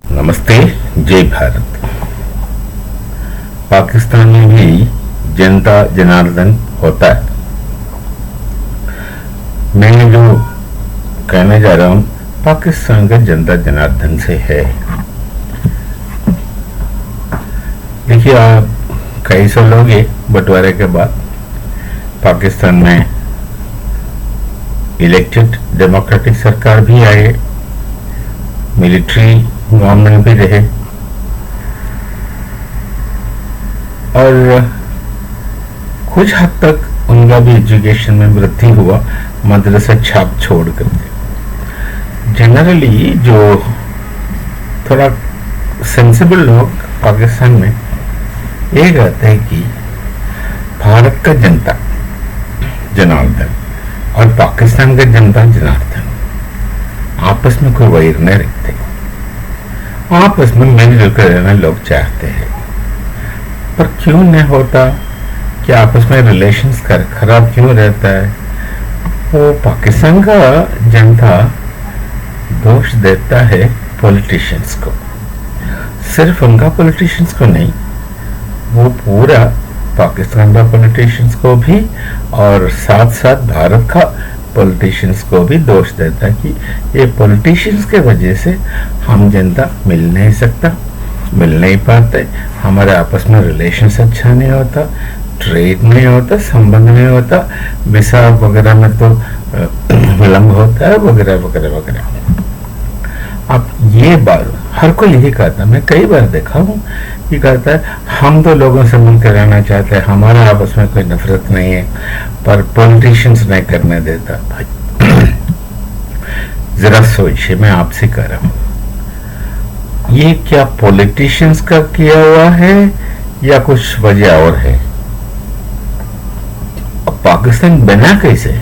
नमस्ते, जय भारत। पाकिस्तान में भी जनता जनार्दन होता है। मैं जो कहने जा रहा हूं, पाकिस्तान का जनता जनार्दन से है। देखिए, आप कई साल हो गए बंटवारे के बाद पाकिस्तान में इलेक्टेड डेमोक्रेटिक सरकार भी आए, मिलिट्री गवर्नमेंट भी रहे और कुछ हद तक उनका भी एजुकेशन में वृद्धि हुआ, मदरसा छाप छोड़ करके। जनरली जो थोड़ा सेंसिबल लोग पाकिस्तान में ये कहते हैं कि भारत का जनता जनार्दन और पाकिस्तान का जनता जनार्दन आपस में कोई वैर नहीं रखते, आपस में मिलजुल कर रहना लोग चाहते हैं। पर क्यों नहीं होता कि आपस में रिलेशंस खराब क्यों रहता है? वो पाकिस्तान का जनता दोष देता है पॉलिटिशियंस को, सिर्फ उनका पॉलिटिशियंस को नहीं, वो पूरा पाकिस्तान का पॉलिटिशियंस को भी और साथ साथ भारत का पॉलिटिशियंस को भी दोष देता है कि ये पॉलिटिशियंस के वजह से हम जनता मिल नहीं पाते, हमारे आपस में रिलेशंस अच्छा नहीं होता, ट्रेड नहीं होता, संबंध नहीं होता, वीसा वगैरह में तो विलंब होता है, वगैरह वगैरह वगैरह। अब ये बात हर कोई यही कहता है, मैं कई बार देखा हूँ, ये कहता है हम तो लोगों से मिलकर रहना चाहते हैं, हमारा आपस में कोई नफरत नहीं है, पर पॉलिटिशियंस नहीं करने देता। भाई जरा सोचिए, मैं आपसे कह रहा हूँ, ये क्या पॉलिटिशियंस का किया हुआ है या कुछ वजह और है? अब पाकिस्तान बना कैसे?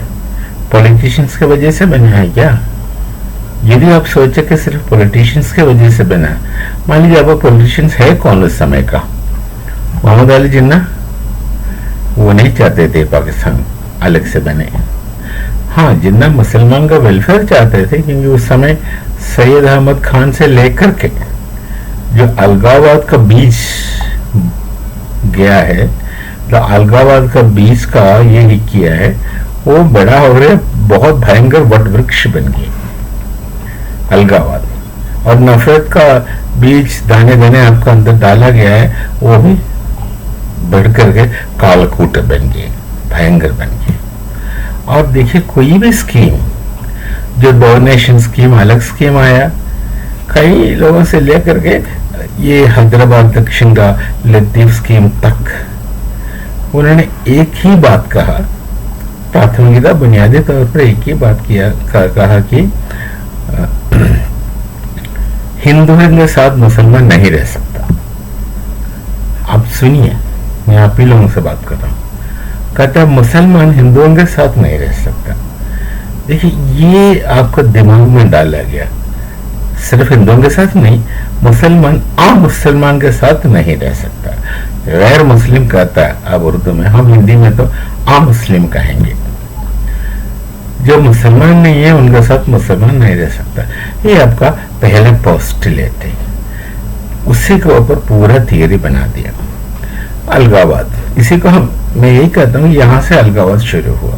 पॉलिटिशियंस की वजह से बना है क्या? यदि आप सोचे कि सिर्फ पॉलिटिशियंस की वजह से बना, मान लीजिए अब पॉलिटिशियंस है कौन उस समय का? मोहम्मद अली जिन्ना, वो नहीं चाहते थे पाकिस्तान अलग से बने। हाँ, जिन्ना मुसलमान का वेलफेयर चाहते थे, क्योंकि उस समय सैयद अहमद खान से लेकर के जो अलगाववाद का बीज गया है, तो अलगाववाद का बीज का ये किया है, वो बड़ा हो रहा है, बहुत भयंकर वट वृक्ष बन गया अलगाववाद, और नफरत का बीज दाने दाने आपका अंदर डाला गया है, वो भी बढ़ करके कालकूट बन गए, भयंकर बन गए। और देखिए, कोई भी स्कीम, जो डोनेशन स्कीम, अलग स्कीम आया, कई लोगों से लेकर के ये हैदराबाद दक्षिण का लतीफ स्कीम तक, उन्होंने एक ही बात कहा, प्राथमिकता बुनियादी तौर पर एक ही बात कहा कि हिंदू के साथ मुसलमान नहीं रह सकता। आप सुनिए, मैं आप ही लोगों से बात कर रहा हूं, कहता है मुसलमान हिंदुओं के साथ नहीं रह सकता। देखिए, ये आपको दिमाग में डाला गया, सिर्फ हिंदुओं के साथ नहीं, मुसलमान आम मुसलमान के साथ नहीं रह सकता। गैर मुस्लिम कहता है अब उर्दू में, हम हिंदी में तो आम मुस्लिम कहेंगे, जो मुसलमान नहीं है उनके साथ मुसलमान नहीं रह सकता। ये आपका पहले पोस्टुलेट है, उसी के ऊपर पूरा थियरी बना दिया। अलगाववाद, इसी को मैं यही कहता हूँ, यहाँ से अलगाववाद शुरू हुआ।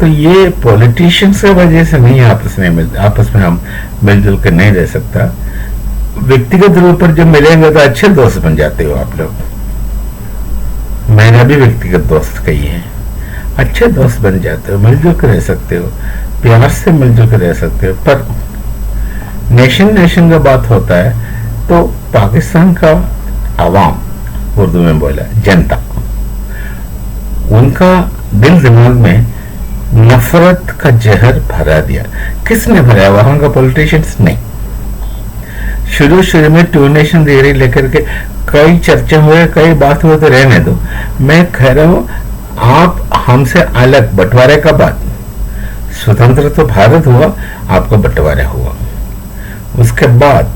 तो ये पॉलिटिशियंस की वजह से नहीं, आपस में हम मिलजुल कर नहीं रह सकता। व्यक्तिगत रूप पर जब मिलेंगे तो अच्छे दोस्त बन जाते हो आप लोग। मैंने भी व्यक्तिगत दोस्त कही है, अच्छे दोस्त बन जाते हो, मिलजुल कर रह सकते हो, प्यार से मिलजुल कर रह सकते हो। पर नेशन का बात होता है तो पाकिस्तान का अवाम, उर्दू में बोला जनता, उनका दिल दिमाग में नफरत का जहर भरा दिया। किसने भरा? वहां का पॉलिटिशियंस नहीं। शुरू में टू नेशन थियरी लेकर के कई चर्चा हुए, कई बात हुए, तो रहने दो। मैं कह रहा हूं, आप हमसे अलग, बंटवारे का बात, स्वतंत्र तो भारत हुआ, आपका बंटवारा हुआ, उसके बाद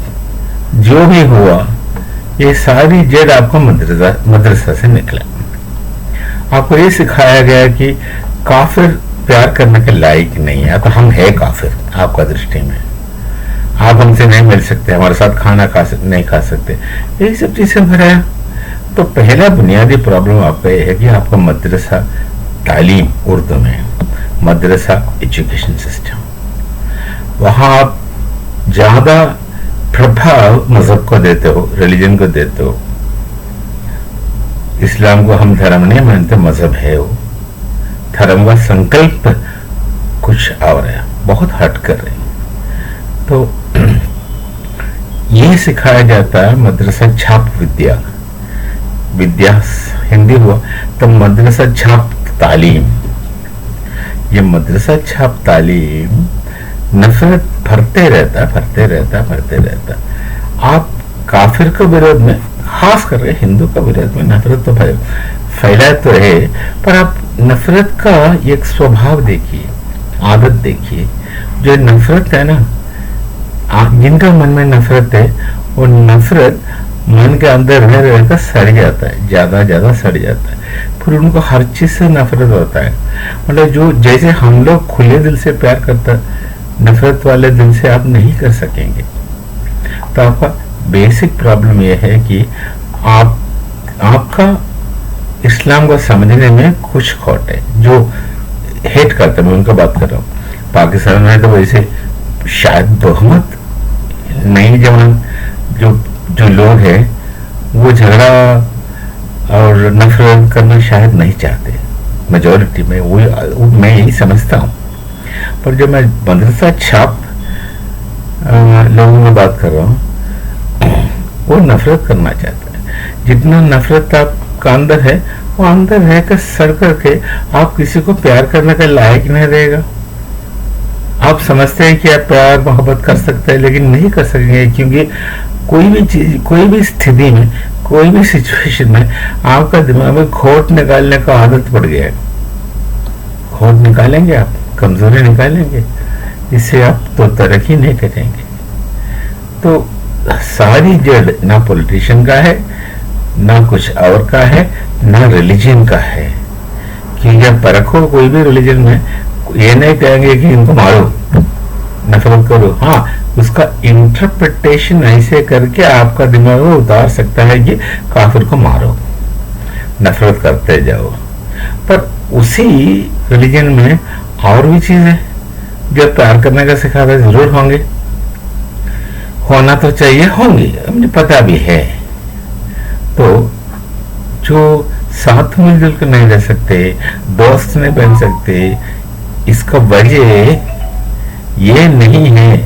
जो भी हुआ, ये सारी जड़ आपको मदरसा से निकला। आपको ये सिखाया गया कि काफिर प्यार करने के लायक नहीं है, तो हम है काफिर आपका दृष्टि में। आप हमसे नहीं मिल सकते, हमारे साथ खाना नहीं खा सकते, यही सब चीजें भरा है। तो पहला बुनियादी प्रॉब्लम आपका यह है कि आपका मदरसा तालीम उर्दू में, मदरसा एजुकेशन सिस्टम, वहां आप ज्यादा प्रभाव मजहब को देते हो, रिलीजन को देते हो। इस्लाम को हम धर्म नहीं मानते, मजहब है वो। धर्म का संकल्प कुछ और है, बहुत हट कर रहे हैं। तो ये सिखाया जाता है मदरसा छाप विद्या, विद्या हिंदी हुआ तो मदरसा छाप तालीम। ये मदरसा छाप तालीम नफरत भरते रहता। आप काफिर के विरोध में, खास करके हिंदू का विरोध में नफरत तो फैला तो है, पर आप नफरत का एक स्वभाव देखिए, आदत देखिए। जो नफरत है ना, जिनका मन में नफरत है, वो नफरत मन के अंदर रह रहकर सड़ जाता है, ज्यादा सड़ जाता है। फिर उनको हर चीज से नफरत होता है। मतलब जो जैसे हम लोग खुले दिल से प्यार करता, नफरत वाले दिल से आप नहीं कर सकेंगे। तो आपका बेसिक प्रॉब्लम यह है कि आपका इस्लाम को समझने में कुछ खोट है। जो हेट करते, मैं उनका बात कर रहा हूँ। पाकिस्तान में तो वैसे शायद बहुमत नई जवान जो लोग हैं वो झगड़ा और नफरत करना शायद नहीं चाहते, मेजोरिटी में वो मैं यही समझता हूँ। पर जो मैं मदरसा छाप लोगों में बात कर रहा हूँ, वो नफरत करना चाहता है। जितना नफरत आपका अंदर है, वो अंदर रहकर सड़ करके आप किसी को प्यार करने का लायक नहीं रहेगा। आप समझते हैं कि आप प्यार मोहब्बत कर सकते हैं, लेकिन नहीं कर सकेंगे, क्योंकि कोई भी चीज, कोई भी स्थिति में, कोई भी सिचुएशन में आपका दिमाग में खोट निकालने का आदत पड़ गया है। खोट निकालेंगे आप, कमजोरी निकालेंगे, इससे आप तो तरक्की नहीं करेंगे। तो सारी जड़ ना पॉलिटिशियन का है, ना कुछ और का है, ना रिलीजन का है। कि जब परखो कोई भी रिलीजन में, ये नहीं कहेंगे कि इनको मारो, नफरत करो। हाँ, उसका इंटरप्रिटेशन ऐसे करके आपका दिमाग में उतार सकता है कि काफिर को मारो, नफरत करते जाओ। पर उसी रिलीजन में और भी चीजें जो प्यार करने का सिखाते जरूर होंगे, होना तो चाहिए, होंगे, मुझे पता भी है। तो जो साथ मिलजुल कर नहीं रह सकते, दोस्त नहीं बन सकते, इसका वजह ये नहीं है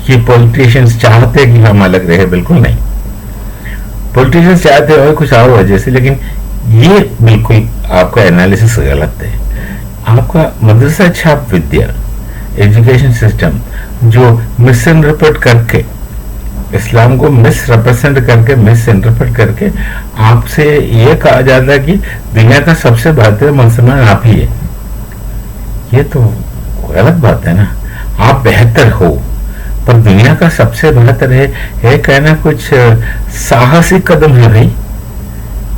कि पॉलिटिशियंस चाहते कि हम अलग रहे, बिल्कुल नहीं। पॉलिटिशियंस चाहते हो कुछ और वजह से, लेकिन ये बिल्कुल आपका एनालिसिस गलत है। आपका मदरसा छाप विद्या, एजुकेशन सिस्टम जो मिसइंटरप्रेट करके, इस्लाम को मिसरिप्रेजेंट करके, मिसइंटरप्रेट करके आपसे ये कहा जाता है कि दुनिया का सबसे बेहतर मुसलमान आप ही है। ये तो गलत बात है ना। आप बेहतर हो, पर दुनिया का सबसे बेहतर है, ये कहना कुछ साहसिक कदम है भाई,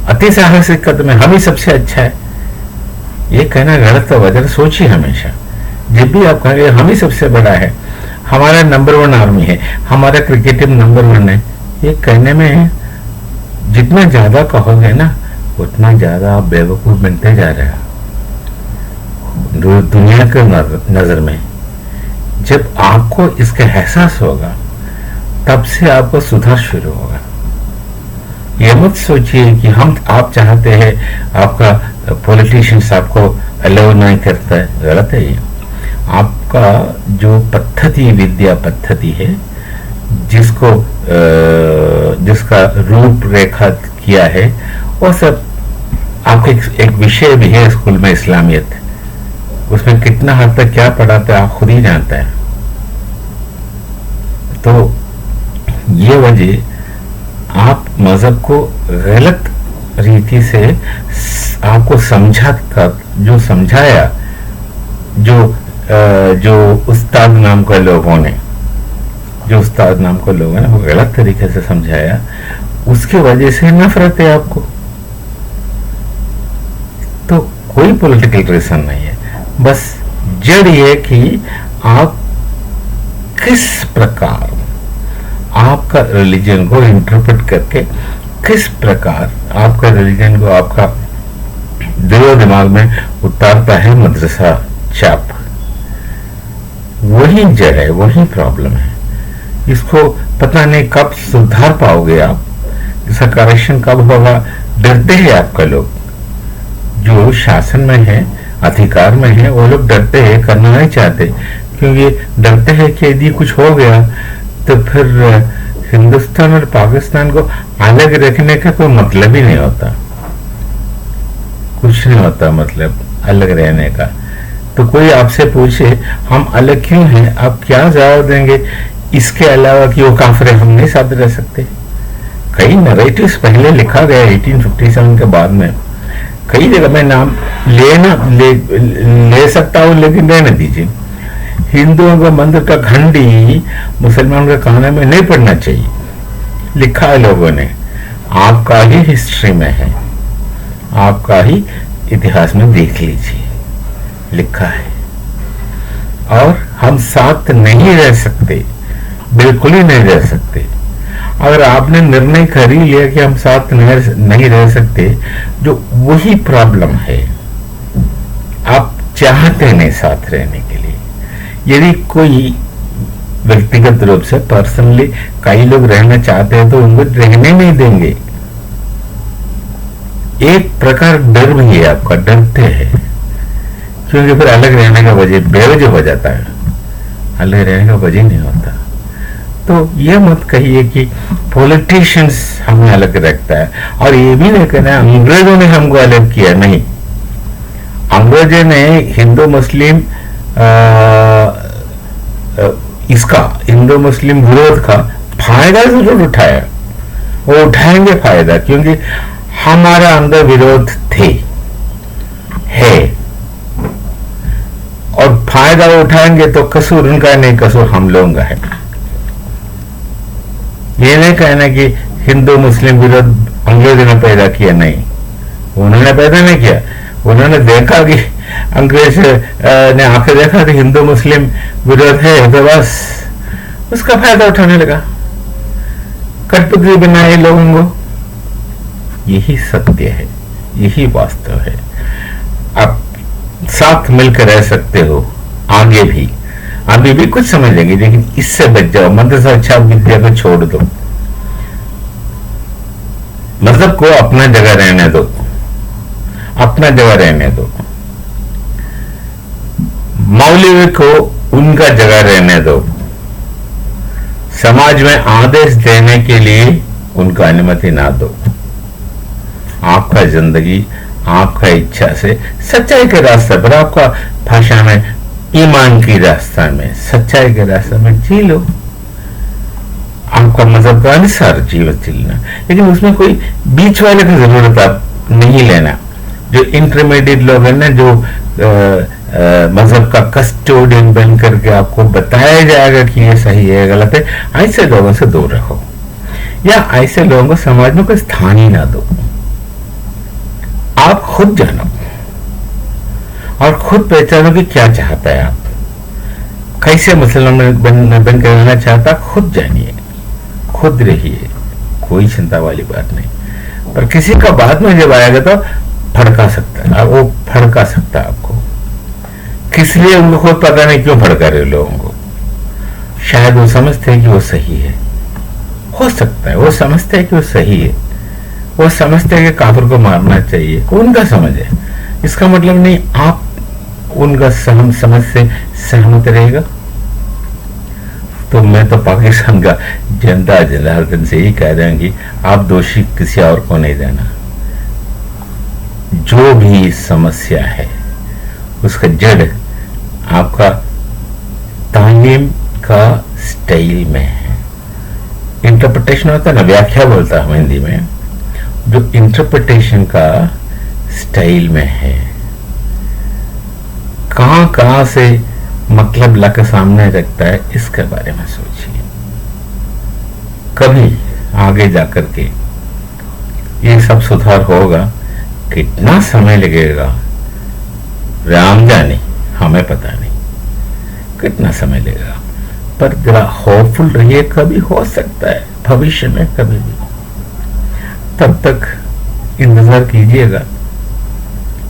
अति साहसिक कदम है। हम ही सबसे अच्छा है, ये कहना गलत है। वजह सोचिए हमेशा, जब भी आप कहेंगे हम ही सबसे बड़ा है, हमारा नंबर 1 आर्मी है, हमारा क्रिकेट टीम नंबर 1 है, ये कहने में जितना ज्यादा कहोगे ना, उतना ज्यादा आप बेवकूफ बनते जा रहे हो दुनिया के नजर में। जब आपको इसका एहसास होगा, तब से आपको सुधार शुरू होगा। ये मत सोचिए कि आप चाहते हैं, आपका पॉलिटिशियंस आपको अलाउ नहीं करता है, गलत है ये। आपका जो पद्धति, विद्या पद्धति है, जिसका रूपरेखा किया है, वो सब आपके एक विषय भी है स्कूल में, इस्लामियत। उसमें कितना हद तक क्या पढ़ाते हैं आप खुद ही जानते हैं। तो ये वजह, आप मजहब को गलत रीति से आपको समझाया, जो उस्ताद नाम के लोगों ने, वो गलत तरीके से समझाया, उसकी वजह से नफरत है आपको। तो कोई पॉलिटिकल रीजन नहीं है, बस जड़ ये कि आप किस प्रकार आपका रिलीजन को इंटरप्रेट करके, किस प्रकार आपका रिलीजन को आपका दिमाग में उतारता है मदरसा छाप, वही जड़ है, वही प्रॉब्लम है। इसको पता नहीं कब सुधार पाओगे आप, इसका करेक्शन कब होगा। डरते हैं आपका लोग, जो शासन में है, अधिकार में है, वो लोग डरते हैं, करना नहीं चाहते, क्योंकि डरते हैं कि यदि कुछ हो गया तो फिर हिंदुस्तान और पाकिस्तान को अलग रखने का कोई मतलब ही नहीं होता, कुछ नहीं होता मतलब अलग रहने का। तो कोई आपसे पूछे हम अलग क्यों हैं, आप क्या जवाब देंगे इसके अलावा कि वो काफिर हम नहीं साथ रह सकते। कई नरेटिव्स पहले लिखा गया 1857 के बाद में, कई जगह मैं नाम ले सकता हूँ, लेकिन रहने दीजिए। हिंदुओं का मंदिर का घंटी मुसलमान के खाने में नहीं पड़ना चाहिए, लिखा है लोगों ने, आपका ही हिस्ट्री में है, आपका ही इतिहास में देख लीजिए, लिखा है। और हम साथ नहीं रह सकते, बिल्कुल ही नहीं रह सकते। अगर आपने निर्णय कर ही लिया कि हम साथ नहीं रह सकते, जो वही प्रॉब्लम है, आप चाहते नहीं साथ रहने के लिए। यदि कोई व्यक्तिगत रूप से पर्सनली कई लोग रहना चाहते हैं तो उनको रहने नहीं देंगे। एक प्रकार डर भी है आपका, डरते हैं, क्योंकि फिर अलग रहने का वजह बेवजह हो जाता है, अलग रहने का वजह नहीं होता। तो ये मत कहिए कि पॉलिटिशियंस हमें अलग रखता है, और ये भी नहीं कहना अंग्रेजों ने हमको अलग किया, नहीं। अंग्रेजों ने हिंदू मुस्लिम इसका हिंदू मुस्लिम विरोध का फायदा जरूर उठाया, वो उठाएंगे फायदा, क्योंकि हमारा अंदर विरोध थे, है, और फायदा उठाएंगे तो कसूर उनका नहीं, कसूर हम लोगों का है। ये नहीं कहना कि हिंदू मुस्लिम विरोध अंग्रेजों ने पैदा किया, नहीं, उन्होंने पैदा नहीं किया। उन्होंने देखा कि अंग्रेज ने आके देखा कि हिंदू मुस्लिम विरोध है, तो बस उसका फायदा उठाने लगा, कठपुतली बनाए लोगों को। यही सत्य है, यही वास्तव है। आप साथ मिलकर रह सकते हो आगे भी, अभी भी कुछ समझेंगे, लेकिन इससे बच जाओ, मदरसा छाप विद्या को छोड़ दो, मजहब को अपना जगह रहने दो, अपना जगह रहने दो, मौलवी को उनका जगह रहने दो, समाज में आदेश देने के लिए उनका अनुमति ना दो। आपका जिंदगी आपका इच्छा से सच्चाई के रास्ते पर, आपका भाषा में ईमान की रास्ता में, सच्चाई के रास्ते में जी लो, आपका मजहब का अनुसार जीवन जीना, लेकिन उसमें कोई बीच वाले की जरूरत आप नहीं लेना। जो इंटरमीडिएट लोग हैं ना, जो मजहब का कस्टोडियन बन करके आपको बताया जाएगा कि ये सही है गलत है, ऐसे लोगों से दूर रहो, या ऐसे लोगों को समाज में कोई स्थान ही ना दो। आप खुद जानो और खुद पहचानो कि क्या चाहता है आप, कैसे मुसलमान बन कर रहना चाहता, खुद जानिए, खुद रहिए, कोई चिंता वाली बात नहीं। पर किसी का बाद में जब आएगा तो भड़का सकता है, वो भड़का सकता है आपको, किस लिए उनको खुद पता नहीं क्यों भड़का रहे लोगों को। शायद वो समझते हैं कि वो सही है, हो सकता है वो समझते हैं कि वो सही है, वो समझते हैं कि काफिर को मारना चाहिए, उनका समझ है, इसका मतलब नहीं आप उनका समझ से सहमत रहेगा। तो मैं तो पाकिस्तान का जनता जनार्दन से ही कह रहा हूं कि आप दोषी किसी और को नहीं देना। जो भी समस्या है उसका जड़ आपका तालीम का स्टाइल में है। इंटरप्रिटेशन होता है ना, व्याख्या बोलता है हिंदी में, जो इंटरप्रिटेशन का स्टाइल में है, कहां कहां से मतलब ला के सामने रखता है, इसके बारे में सोचिए। कभी आगे जाकर के ये सब सुधार होगा, कितना समय लगेगा राम जाने, हमें पता नहीं कितना समय लगेगा। पर जरा होपफुल रहिए, कभी हो सकता है भविष्य में कभी भी। तब तक इंतजार कीजिएगा,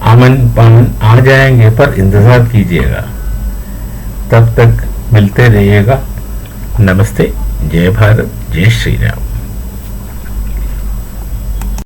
आमन पामन आ जाएंगे पर इंतजार कीजिएगा। तब तक मिलते रहिएगा। नमस्ते, जय भारत, जय श्री राम।